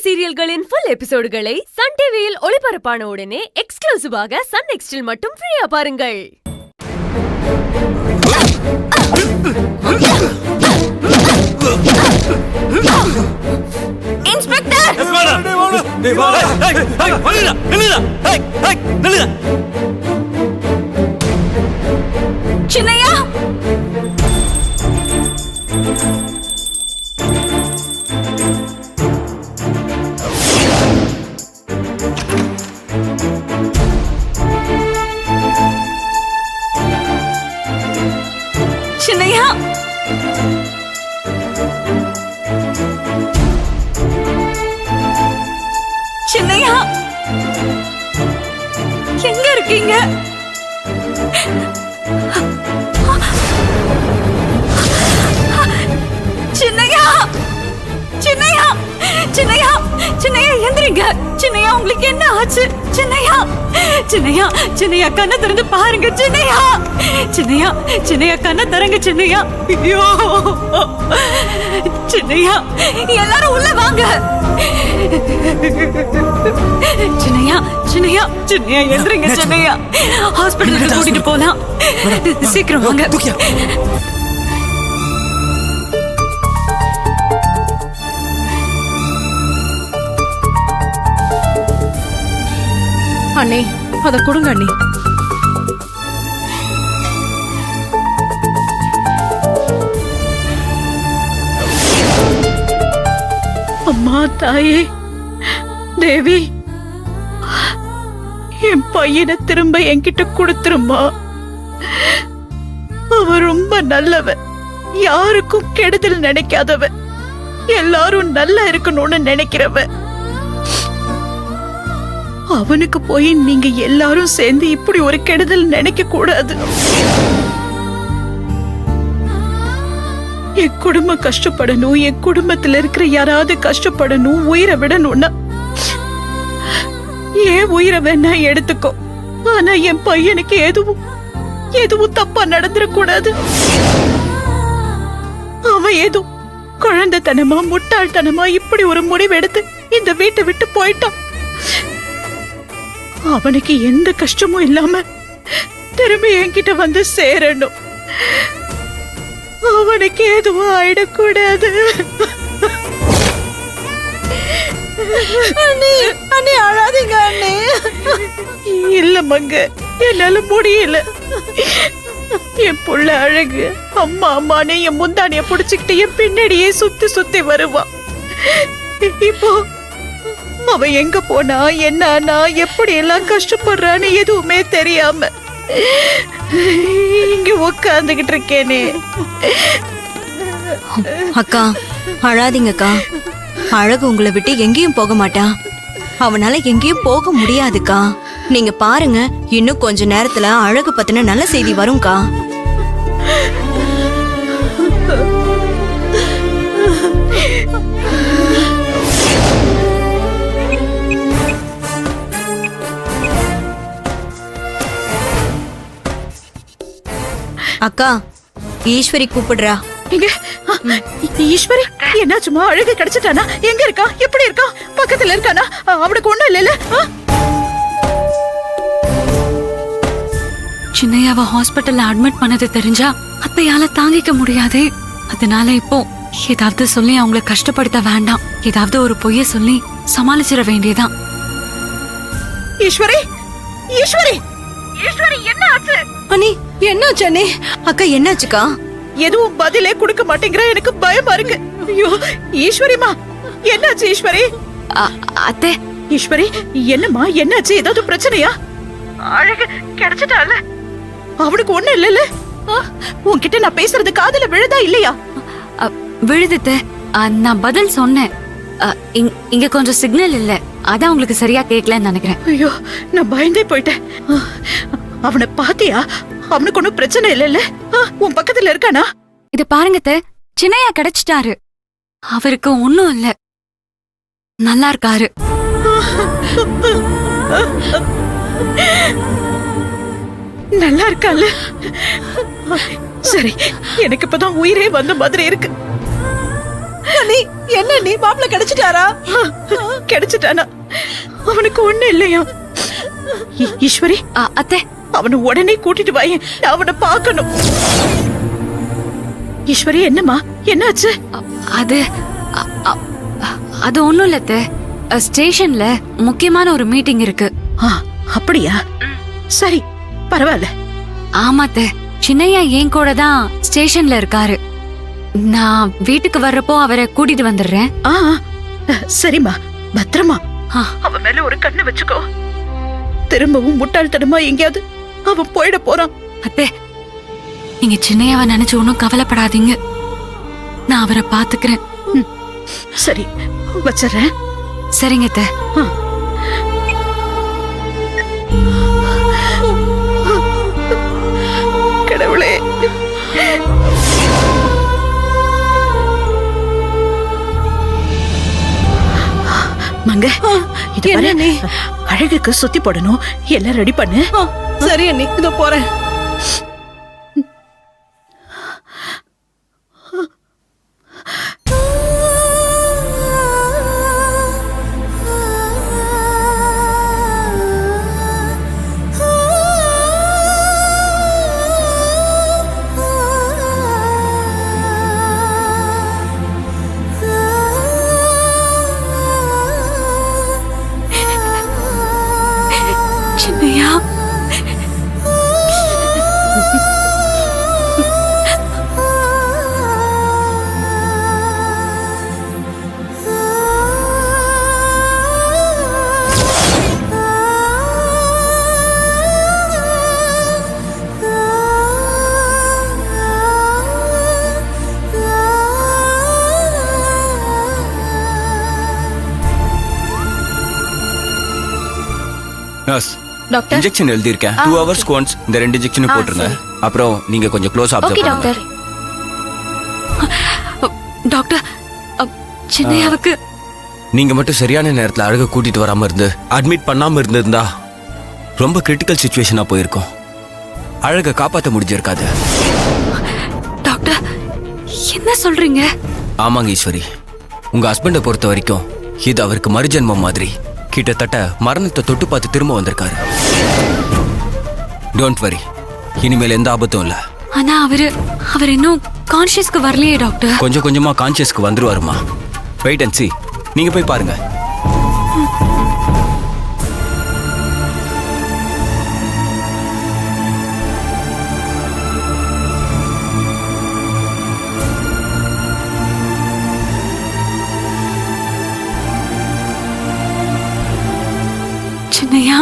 சீரியல்களின் full எபிசோடுகளை Sun டிவியில் ஒளிபரப்பான உடனே எக்ஸ்க்ளூசிவாக சன் நெக்ஸ்டில் மட்டும் ஃப்ரீயா பாருங்கள். இன்ஸ்பெக்டர்! சின்னையா! சின்னையா! சின்னையா! எங்க இருக்கீங்க? சின்னையா! சின்னையா! சின்னையா! சின்னையா எந்திரிங்க. சின்னையா உங்களுக்கு என்ன ஆச்சு? சின்னையா! சின்னையா! சின்னையா கண்ணை திறந்து பாருங்க. சின்னையா! சின்னையா! சின்னையா கண்ணை திறங்க. சின்னையா! ஐயோ! சின்னையா! எல்லாரும் உள்ள வாங்க. சின்னையா! சின்னையா! சின்னையா எந்திரிங்க. சின்னையா ஹாஸ்பிடலுக்கு கூட்டிட்டு போலாம். சீக்கிரம் வாங்க. அண்ணே அத கொடுங்க அண்ணே. அம்மா, தாயே, தேவி, என் பையனை திரும்ப என்கிட்ட கொடுத்துருமா. அவ ரொம்ப நல்லவ, யாருக்கும் கெடுதல் நினைக்காதவ, எல்லாரும் நல்லா இருக்கணும்னு நினைக்கிறவ. அவனுக்கு போய் நீங்க எல்லாரும் சேர்ந்து இப்படி ஒரு கெடுதல் நினைக்க கூடாது. என் குடும்பம் கஷ்டப்படணும், என் குடும்பத்துல இருக்கிற யாராவது கஷ்டப்படணும், உயிரை விடணும்னா ஏன் உயிரை வேணா எடுத்துக்கோ. ஆனா என் பையனுக்கு எதுவும் தப்பா நடந்துடக்கூடாது. அவன் ஏதோ குழந்தைத்தனமா முட்டாள்தனமா இப்படி ஒரு முடிவு எடுத்து இந்த வீட்டை விட்டு போயிட்டான். அவனுக்கு எந்த கஷ்டமும் இல்லாம திரும்பி என்கிட்ட வந்து சேரணும். அவனுக்கு எதுவும் ஆயிடக்கூடாது. அண்ணே அழாதீங்க அண்ணே. இல்ல மங்க, என்னால முடியல. என் புள்ள அழகு அம்மா அம்மானே என் முந்தானிய புடிச்சுக்கிட்டு என் பின்னாடியே சுத்தி சுத்தி வருவான். இப்போ அவ எங்க போனா, என்ன, எப்படி எல்லாம் கஷ்டப்படுறான்னு எதுவுமே தெரியாம இங்க உட்கார்ந்துகிட்டு இருக்கேனே. அக்கா அழாதீங்கக்கா. அழகு உங்களை விட்டு எங்கேயும் போக மாட்டா. அவனால எங்கேயும் போக முடியாதுக்கா. நீங்க பாருங்க, இன்னும் கொஞ்ச நேரத்துல அழகு பத்தின நல்ல செய்தி வரும்க்கா. அக்கா, ஈஸ்வரி கூப்பிடுறா. ஈஸ்வரி என்னாச்சுமா? அழகு கிடைச்சிட்டானா? எங்க இருக்கா? எப்படி இருக்கா? பக்கத்துல இருக்கானா? அவனுக்கு ஒண்ணும் இல்ல? சின்னையாவை ஹாஸ்பிட்டல்ல அட்மிட் பண்ணது தெரிஞ்சா அத்தையால தாங்கிக்க முடியாது. அதனால இப்போ ஏதாவது சொல்லி அவங்கள கஷ்டப்படுத்த வேண்டாம். ஏதாவது ஒரு பொய்ய சொல்லி சமாளிச்சிட வேண்டியதான். ஈஸ்வரி, ஈஸ்வரி, ஈஸ்வரி என்ன ஆச்சு? அண்ணி என்னாச்சு? அண்ணே அக்கா என்னாச்சுக்கா? எதுவும் பதிலே கொடுக்க மாட்டேங்கிற, எனக்கு பயமா இருக்கு. ஐயோ ஈஸ்வரிமா, என்னாச்சு ஈஸ்வரி? அத்தை. ஈஸ்வரி என்னம்மா, என்னாச்சு? ஏதாவது பிரச்சனையா? அழகு கிடைச்சிட்டால? அவனுக்கு ஒண்ணும் இல்ல? உன்கிட்ட நான் பேசுறது காதுல விழுதா இல்லையா? விழுதுத்த. நான் பதில் சொன்னேன். இங்க கொஞ்சம் சிக்னல் இல்ல, அதான் உங்களுக்கு சரியா கேட்கலன்னு நினைக்கிறேன். ஐயோ நான் பயந்தே போயிட்டேன். அவனை பாத்தியா? அவனுக்கு ஒன்னும் பிரச்சனை இல்ல? உன் பக்கத்துல இருக்கானா? இத பாருங்க, சின்னையா கிடைச்சிட்டாரு. அவருக்கு ஒண்ணும் இல்ல, நல்லா இருக்காரு. நல்லா இருக்கால? சரி, எனக்கு இப்பதான் உயிரே வந்த மாதிரி இருக்கு. நீ என்ன நீ மாப்பிள்ள கிடைச்சிட்டாரா? கிடைச்சிட்டானா? அவனுக்கு ஒண்ணு இல்லையா? ஈஸ்வரி, அத்தை, அவனை உடனே கூட்டிட்டு வாயேன், நான் அவனை பார்க்கணும். ஈஸ்வரி, என்னம்மா, என்னாச்சு? அது அது ஒண்ணும் இல்ல அத்தை. ஸ்டேஷன்ல முக்கியமான ஒரு மீட்டிங் இருக்கு. அப்படியா? சரி, பரவாயில்ல. ஆமா அத்தை, சின்னையா என் கூட தான் ஸ்டேஷன்ல இருக்காரு. நான் வீட்டுக்கு வர்றப்போ அவரை கூட்டிட்டு வந்துடுறேன். சரிம்மா, பத்திரமா. அவன் மேல ஒரு கண்ணு வச்சுக்கோ. திரும்பவும் முட்டாள்தனமா எங்கேயாவது அவன் போயிட போறான். அத்தை, நீங்க சின்னையாவை நினைச்சு ஒன்னும் கவலைப்படாதீங்க. நான் அவரை பாத்துக்கிறேன். சரி, வச்சிடறேன். சரிங்க அத்தை. கடவுளே, மங்க, இது பாரு, என்ன நீ? அழகுக்கு சுத்தி போடணும். எல்லாம் ரெடி பண்ணு. சரி அண்ணி, இதோ போறேன். Chinnaiya, nurse, doctor. இன்ஜெக்ஷன் எழுதியிருக்கேன். 2 ஹவர்ஸ்க்கு ஒன்ஸ் இந்த 2 இன்ஜெக்ஷனும் போட்டுருங்க. அப்புறம் நீங்க கொஞ்சம் க்ளோஸ் அப்சர்வ் ஓகே பண்ணுங்க. டாக்டர். டாக்டர், சின்னையாவுக்கு நீங்க மட்டும் சரியான நேரத்துல அழக கூட்டிட்டு வராம இருந்து அட்மிட் பண்ணாம இருந்திருந்தா ரொம்ப கிரிட்டிக்கல் சிச்சுவேஷனா போயிருக்கும். அழக காப்பாற்ற முடிஞ்சிருக்காது. டாக்டர், என்ன சொல்றீங்க? ஆமாங்க ஈஸ்வரி, உங்க ஹஸ்பண்டை பொறுத்த வரைக்கும் இது அவருக்கு மறுஜென்மம் மாதிரி. கிட்டத்தட்ட மரணத்தை தொட்டு பார்த்து திரும்ப வந்திருக்காரு. டோன்ட் வரி, இனிமேல் எந்த ஆபத்தும் இல்ல. ஆனா அவர் இன்னும் கான்ஷியஸ்க்கு வரலையே டாக்டர். கொஞ்சம் கொஞ்சமா கான்சியஸ்க்கு வந்துருவாருமா. Wait and see. நீங்க போய் பாருங்க. சின்னையா,